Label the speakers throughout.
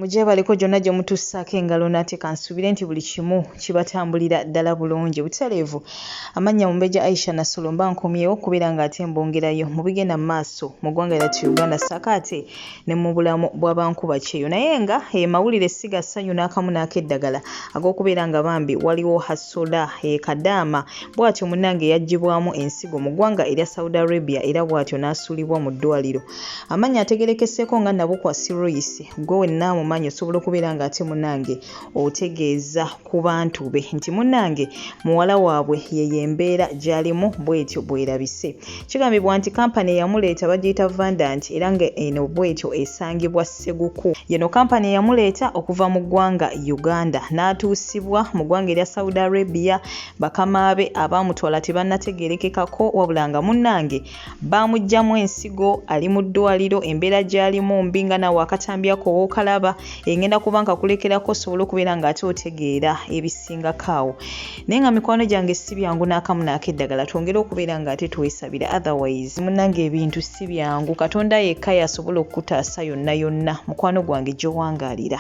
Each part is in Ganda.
Speaker 1: Mujje baliko jonna gye mutussako engalo nate kansubire nti buli kimu kibatambulira ddala bulungi butaleevu. Amannya Mumbejja Aisha Nasolo mba nkomyewo kubeera ng'ate mbongerayo mu bigenda mu maaso mu ggwanga lyattu Uganda ssaakaate ne mu bulamu bw'abankuba kyeyo. Naye nga mawulire si ga ssanyu n'akamu n'ak'eddagala ag'okubeera nga bambi waliwo hasola Kadaama bw'atyo munnange yaggyibwamu ensigo mu ggwanga erya Saudi Arabia era bw'atyo n'asuulibwa mu ddwaliro. Amannya ategerekeseeko nga Nabukwasi Royce gwe wenna mumanyi osobola okubeera ng'ate munnange otegeeza ku bantu be nti munnange muwala waabwe ye embeera gy'alimu bw'etyo bwerabise. Kigambibwa nti kampani eyamuleeta bagiyita Vandant era nga eno bw'etyo esangibwa Sseguku. Yeno kampani eyamuleeta okuva mu ggwanga Uganda n'atuusibwa mu ggwanga erya Saudi Arabia. Bakama be abaamutwala tebannategeerekekako wabula nga munnange baamuggyamu ensigo ali mu ddwaliro embeera gy'alimu mbi nga nawe akatambyako w'okalaba engenda kuba nka kulekerako osobola okubeera ng'ate otegeera ebisingako awo. Naye nga mikwano gyange si byangu n'akamu n'ak'eddagala twongere okubeera ng'ate twesabira otherwise munnange ebintu si byangu Katonda yekka yasobola okukutaasa yonna yonna mukwano gwange gy'owangaalira.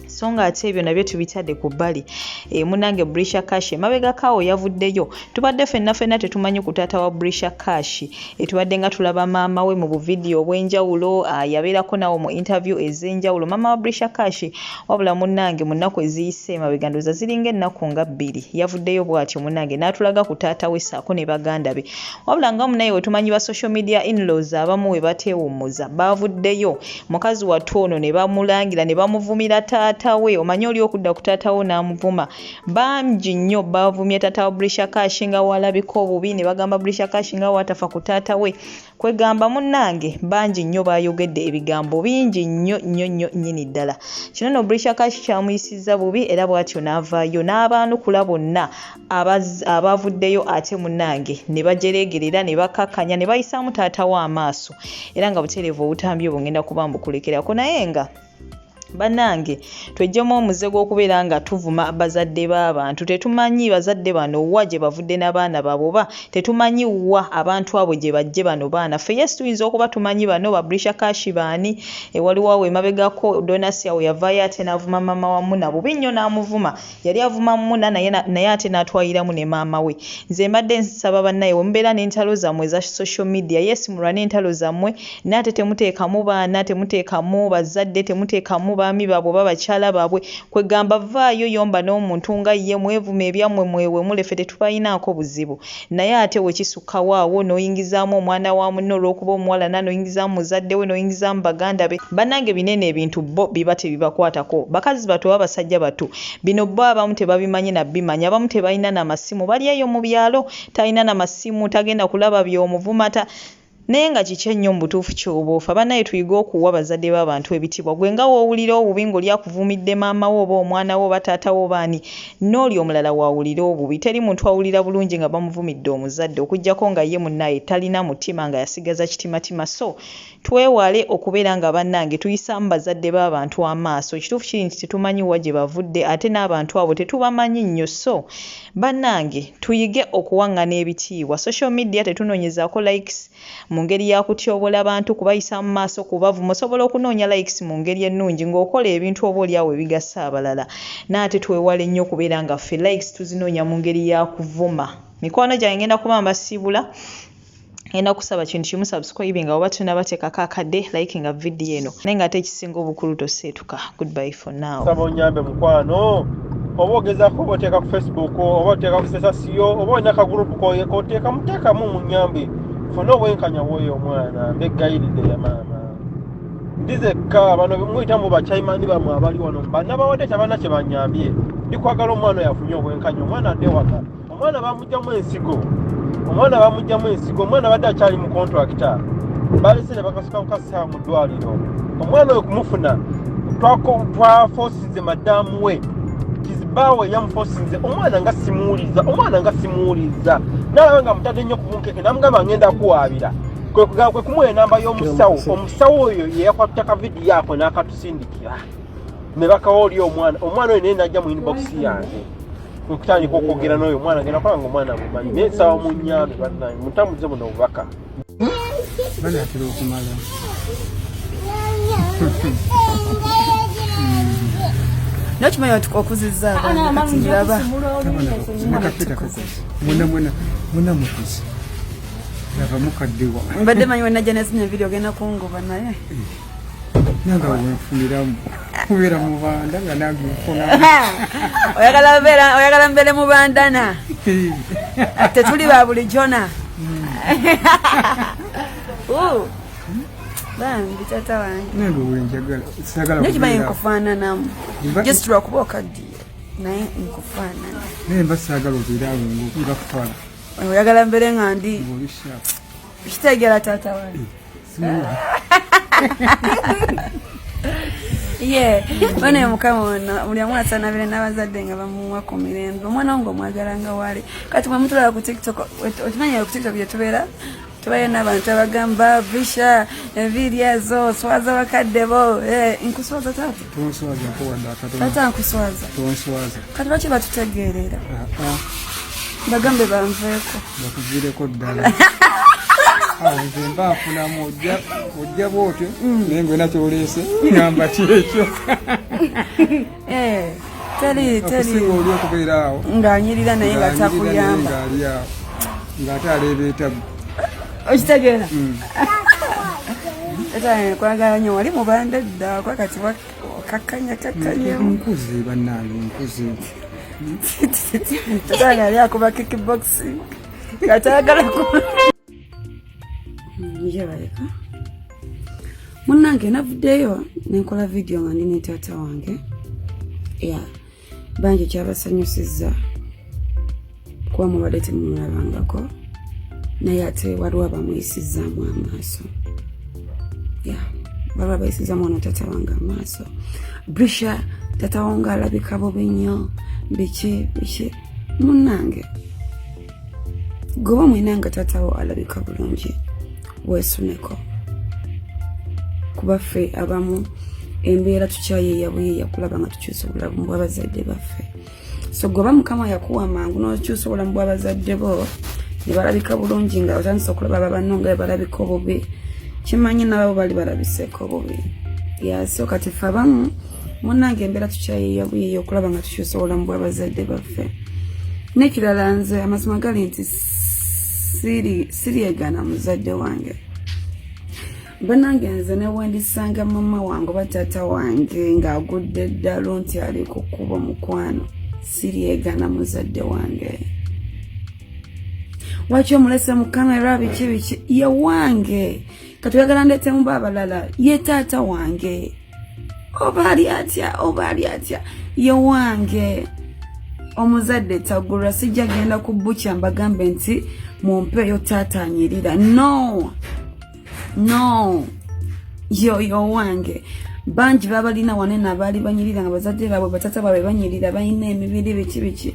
Speaker 1: So nga ate ebyo nabyo tubitadde ku bbali munnange Brisher Kash emabega kaawo yavuddeyo. Tubadde ffenna tetumanyi ku taata wa Brisher Kash tubadde nga tulaba maama we mu buvidiyo obw'enjawulo yabeerako nawo mu interview ez'enjawulo maama wa Brisher Kash wabula munnange mu nnaku eziyise emabega ndowooza ziringa ennaku nga 2 yavuddeyo bw'atyo munnange n'atulaga ku taata we ssaako ne baganda be wabula nga munaye we tumanyi ba social media in-laws abamu we bateewummuza bavuddeyo mukazi wattu ono ne bamulangira ne bamuvumira taata we omanyi oli okudda ku taata wo n'amuvuma bangi nnyo bavumye taata wa Brisher Kash nga walabika obubi ne bagamba Brisher Kash nga watafa ku taata we kwegamba munnange bangi nnyo bayogedde ebigambo bingi nnyo nnyini ddala. Kino no Brisher Kash kyamuyisizza bubi era bw'atyo n'avaayo n'abaanukula bonna abavuddeyo ate munnange ne bajereegerera ne bakakkanya ne bayisaamu taata we amaaso era nga butereevu obutambi obugenda kuba mbukulekerako naye nga bannange twejjemu omuze gw'okubeera nga tuvuma bazadde b'abantu tetumanyi bazadde bano wa gye bavudde n'abaana baabo oba tetumanyi wa abantu abo gye bajje bano baana ffe yes tuyinza okuba tumanyi bano ba Brisher Kash baani waliwo awo emabegako Donasi awo yavaayo ate n'avuma maama wa Muna bubi nnyo n'amuvuma yali avuma Muna naye ate n'atwaliramu ne maama we. Nze mbadde nsaba bannaye we mubeera n'entalo zammwe eza social media yes mulwane entalo zammwe naate temuteekamu baana temuteekamu bazadde temuteekamu baami baabwe babakyala baabwe kwegamba vaayo yomba n'omuntu nga ye mwevume ebyammwe mwewe mulefe tetupayinaako buzibu naye ate wekisukka waawo n'oyingizaamu omwana wa munno olw'okuba omuwala n'oyingizaamu muzadde we n'oyingizaamu baganda be bannange binene ebintu bo biba tebibakwatako bakazi bato abasajja bato bino bo abamu tebabimanyi nabimanya abamu tebalina n'amasimu bali eyo mu byalo talina n'amasimu tagenda kulaba by'omuvumata naye nga kiki ennyo mu butuufu ky'oboofa bannaye tuyiga okuwa bazadde b'abantu ebitibwa gwe nga woowulira obubi ng'oli akuvumidde maama wo oba omwana wo oba taata wo baani n'oli omulala waawulira obubi teri muntu awulira bulungi nga bamuvumidde omuzadde okuggyako nga ye munnaye talina mutima nga yasigaza kitimatima so twewale okubeera nga bannange tuyisaamu bazadde b'abantu amaaso ekituufu kiri nti tetumanyi wa gye bavudde ate n'abantu abo tetubamanyi nnyo so bannange tuyige okuwaŋŋana ebitiibwa social media tetunoonyezaako likes mu ngeri ya kutyobola abantu kubayisa mu maaso kubavuma osobola okunoonya likes mu ngeri ennungi ng'okola ebintu oba oli awo ebigasa abalala n'ate twewale nnyo okubeera nga ffe likes tuzinoonya mu ngeri ya kuvuma. Mikwano gyange ngenda kuba mbasiibula ngenda kusaba kintu kimu subscribe nga oba tunabateekako akadde like nga video eno naye nga ate ekisinga obukulu toseetuka. Goodbye for now.
Speaker 2: Saba onyambe mukwano oba ogezaako oba oteeka ku Facebook oba oteeka ku sesasiyo oba olina akagurupu muteekamu mu nnyambe funa obwenkanya bw'oyo omwana mbegayiridde ya maama ndizekka bano bemuyita mu bakyayimani bamwe abali wano bannabawadde tabana kye banyambye ndikwagala omwana yafunye obwenkanya omwana adde waka omwana bamugyamu ensigo omwana badde akyali mu kontrakita balese ne bakasuka mukasa mu ddwaliro omwana oyo kumufuna twafosinze maddamu we kizibawe yamufosinze omwana nga simuuliza nalaba nga mutadde nnyo kubunkeke namugamba ngenda kuwaabira kwe kumuwa enamba y'omusawo oyo yeyakwata kavidiyo ako n'akatusindikira ne bakawa oli omwana oyo naye najja mu inbox yange nkutandika okwogera n'oyo omwana ngenda kola nga omwana mumanyi naye nsaba mu nnyambe bannange mutambuze buno obubaka
Speaker 3: banaatera okumala Nochimanya okuzizza abaana
Speaker 4: muna mukuzi lava mukaddewa
Speaker 3: mbadde manyi wenna janezina video genda kungoba naye
Speaker 4: nanga wenfuniramu kubeera mu banda nga nange nfuna
Speaker 3: oyagala mbeere mu bandana tetuli ba bulijjona bambi tata wange
Speaker 4: nange wenjagala sagala
Speaker 3: nekimanyi nkufaananamu just lwakuba okaddiye naye nkufaanana
Speaker 4: naye mba saagala obeera awo ngakutwala
Speaker 3: oyagala mbeere nga ndi kitegeera taata wange bane mukama wonna buli amu asaanabire n'abazadde nga bamuwa ku mirembe omwana wange omwagala nga wali kati bwe mutulaba ku tiktok okimanya ku tiktok gye tubeera tubayo n'abantu abagamba Brisher enviiri ezo swaza bakadde bo nkuswaza taata taata nkuswaza kati lwaki batutegeerera bagambe banveeko
Speaker 4: bakuviireko ddala nze mba nfunamu ojja bwotyo naye ngwe nakyoleese ngamba kyekyo okusinga oli okubeera awo
Speaker 3: ng'anyirira naye nga takuyamba
Speaker 4: ng'ali awo ng'ate aleeba etabu
Speaker 3: okitegeera kwagala nyo wali mubanda dda kwakati wakakkanya
Speaker 4: nkuze bannange nkuze
Speaker 3: tatanga ali akuba kickbox katayagala yebaleka munnange navuddeyo nenkola video nga ndi ne taata wange bangi kyabasanyusizza kuba mubadde temumulabangako naye ate waliwo abamuyisizzaamu amaaso baba bayisizzaamu ono taata wange amaaso Brisher taata wange alabika bubi nnyo biki munnange goba mwinanga taatawo alabika bulungi weesuneko kuba ffe abamu embeera tukyayeeya buyeeya kulaba nga tukyusa obulamu bw'abazadde baffe so goba mukama yakuwa mangu n'okyusa obulamu bw'abazadde bo ne balabika bulungi nga otandisa okulaba babanno nga balabika obubi kimanyi nabo bali balabiseeko obubi so kati ffe abamu munnange embeera tukyayeeya buyeeya okulaba nga tukyusa obulamu bw'abazadde baffe n'ekirala nze amazima gali nti siryegaana muzadde wange banange nze ne wendisanga mama wange oba taata wange ng'agudde ddalo nti ali ku kkubo mukwano siryegaana muzadde wange waki omulese mu kamera biki ye wange kati oyagala ndeetemu abalala ye taata wange oba ali atya ye wange omuzadde tagulwa sijja genda ku bukya mbagambe nti mumpeeyo taata anyirira no yo wange bangi babalina wane nabaali banyirira nga bazadde baabwe bataata baabwe banyirira balina emibiri biki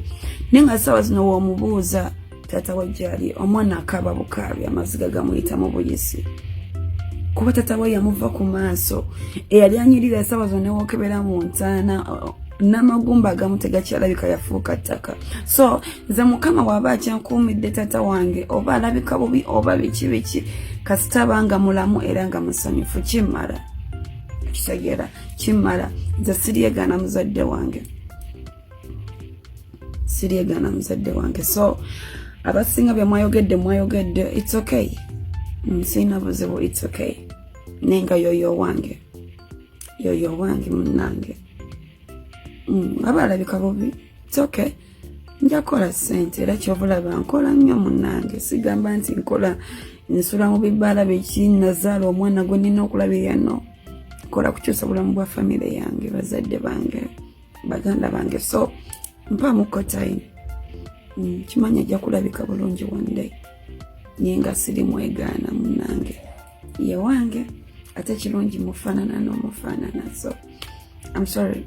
Speaker 3: naye nga ssaawa zino w'omubuuza taata wajjali omwana akaaba bukaabi amaziga gamuyita mu buyisi kuba taata we yamuva ku maaso eyali anyirira essaawa zino newookebera mu ntaana n'amagumba agamu tegakyalabika yafuuka ttaka so nze mukama waba akyankuumidde taata wange oba alabika bubi oba biki kasita abanga mulamu era nga musanyufu kimala kitegeera kimala nze siryegaana muzadde wange so abasinga bye mwayogedde it's okay sirina buzibu it's okay naye nga yoyo wange munnange aba alabika bubi it's okay nja kukola ssente era kyobulaba nkola nnyo munnange sigamba nti nkola nsula mu bibala biki nazaala omwana gwe nina okulabirira no nkola kukyusa bulamu bwa famire yange bazadde bange baganda bange so mpaamuko time kimanya ajja kulabika bulungi one day naye nga siri mwegaana munnange ye wange ate kirungi mufaanana n'omufaanana so I'm sorry.